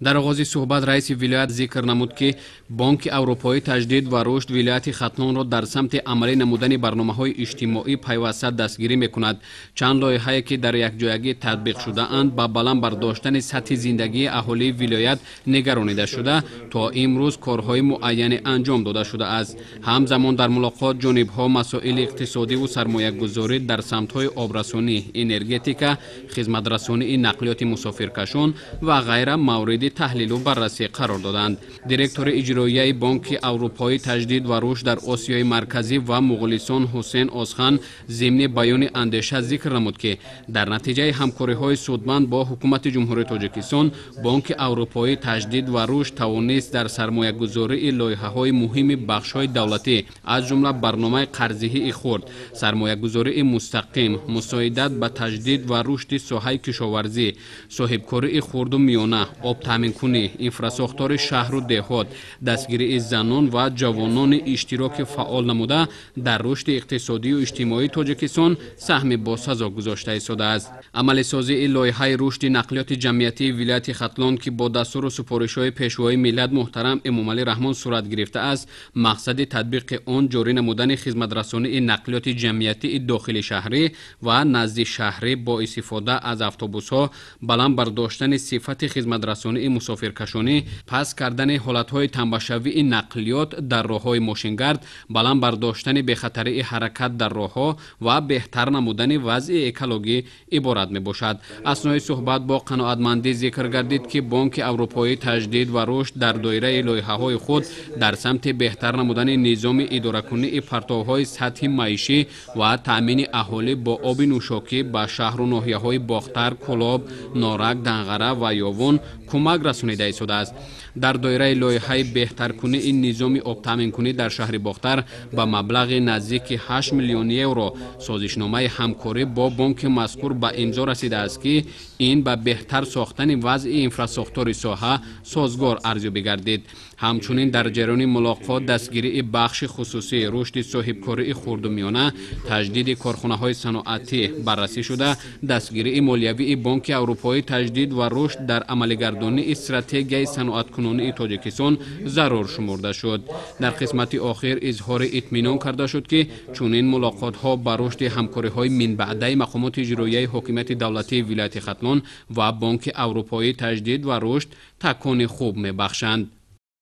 در آغاز صحبت رئیس ولایت ذکر نمود که بانک اروپایی تجدید و رشد ولایت ختلان را در سمت عملی نمودن برنامه‌های اجتماعی پیوسته دستگیری می‌کند. چند لایحه‌ای که در یکجایگی تطبیق شده اند با بلند برداشتن سطح زندگی اهالی ولایت نگرانیده شده تا امروز کارهای معینی انجام داده شده است. همزمان در ملاقات جانب‌ها مسائل اقتصادی و سرمایه‌گذاری در سمت‌های آبرسانی، انرژتیکا، خدمت‌رسانی، نقلیات مسافرکشان و غیره مورد تحلیل و بررسی قرار دادند. دیرکتور اجرایی بانک اروپایی تجدید و رشد در آسیای مرکزی و مغولستان حسین آزخان ضمن بیان اندیشه ذکر نمود که در نتیجه همکاری‌های سودمند با حکومت جمهوری تاجیکستان بانک اروپایی تجدید و رشد توانست در سرمایه‌گذاری لایحه‌های مهم بخش‌های دولتی از جمله برنامه قرضه‌ای خرد، سرمایه‌گذاری مستقیم، مساعدت به تجدید و رشد ساحه کشاورزی، صاحبکاری خرد و میانه، آب تامین کنی، انفراساختار شهر و دهات، دستگیری زنان و جوانان اشتراک فعال نموده در رشد اقتصادی و اجتماعی تاجیکستان سهم باسزا گذاشته ایستاده است. عمل سازی لایحه رشد نقلیات جمعیتی ولایت ختلان که با دستور و سفارش‌های پیشوای ملت محترم امامعلی رحمان صورت گرفته است، مقصد تطبیق آن جاری نمودن خدمت‌رسانی نقلیات جمعیتی داخل شهری و نزد شهری با استفاده از اتوبوس‌ها، بلند برداشتن صفت خدمت‌رسانی مسافرکشانی، پس کردن حالت‌های تنبشوی نقلیات در راه‌های ماشینگرد، بلند برداشتن بخطری حرکت در راه‌ها و بهتر نمودن وضع اکولوژی عبارت می‌باشد. اثنای صحبت با قناعتمندی ذکر گردید که بانک اروپایی تجدید و رشد در دایره لایحه‌های خود در سمت بهتر نمودن نظام اداره‌کنی پرتوهای سطح معیشی و تأمین اهالی با آب نوشاکی به شهر و ناحیه‌های باختر، کلاب، نارک، دنغره و یاون کمک رسانیده ایستاده است. در دایره لایحه بهترکنی این نظام آب تامین کنی در شهر باختر با مبلغ نزدیک 8 میلیون یورو سازشنامه همکاری با بانک مذکور به امضا رسیده است که این به بهتر ساختن وضع انفراساختار ساحه سازگار ارزیابی گردید. همچنین در جریان ملاقات دستگیری بخش خصوصی، رشد صاحبکاری خرد و میانه، تجدید کارخانه‌های صنعتی بررسی شده، دستگیری مالیوی بانک اروپایی تجدید و رشد در عملگردانی استراتژی صنعت‌کنونی تاجیکستان ضرور شمرده شد. در قسمت آخر اظهار اطمینان کرده شد که چنین ملاقات‌ها به رشد همکاری‌های من بعده مقامات اجرایی حکومت دولتی ولایت ختلان و بانک اروپایی تجدید و رشد تکان خوب می‌بخشند.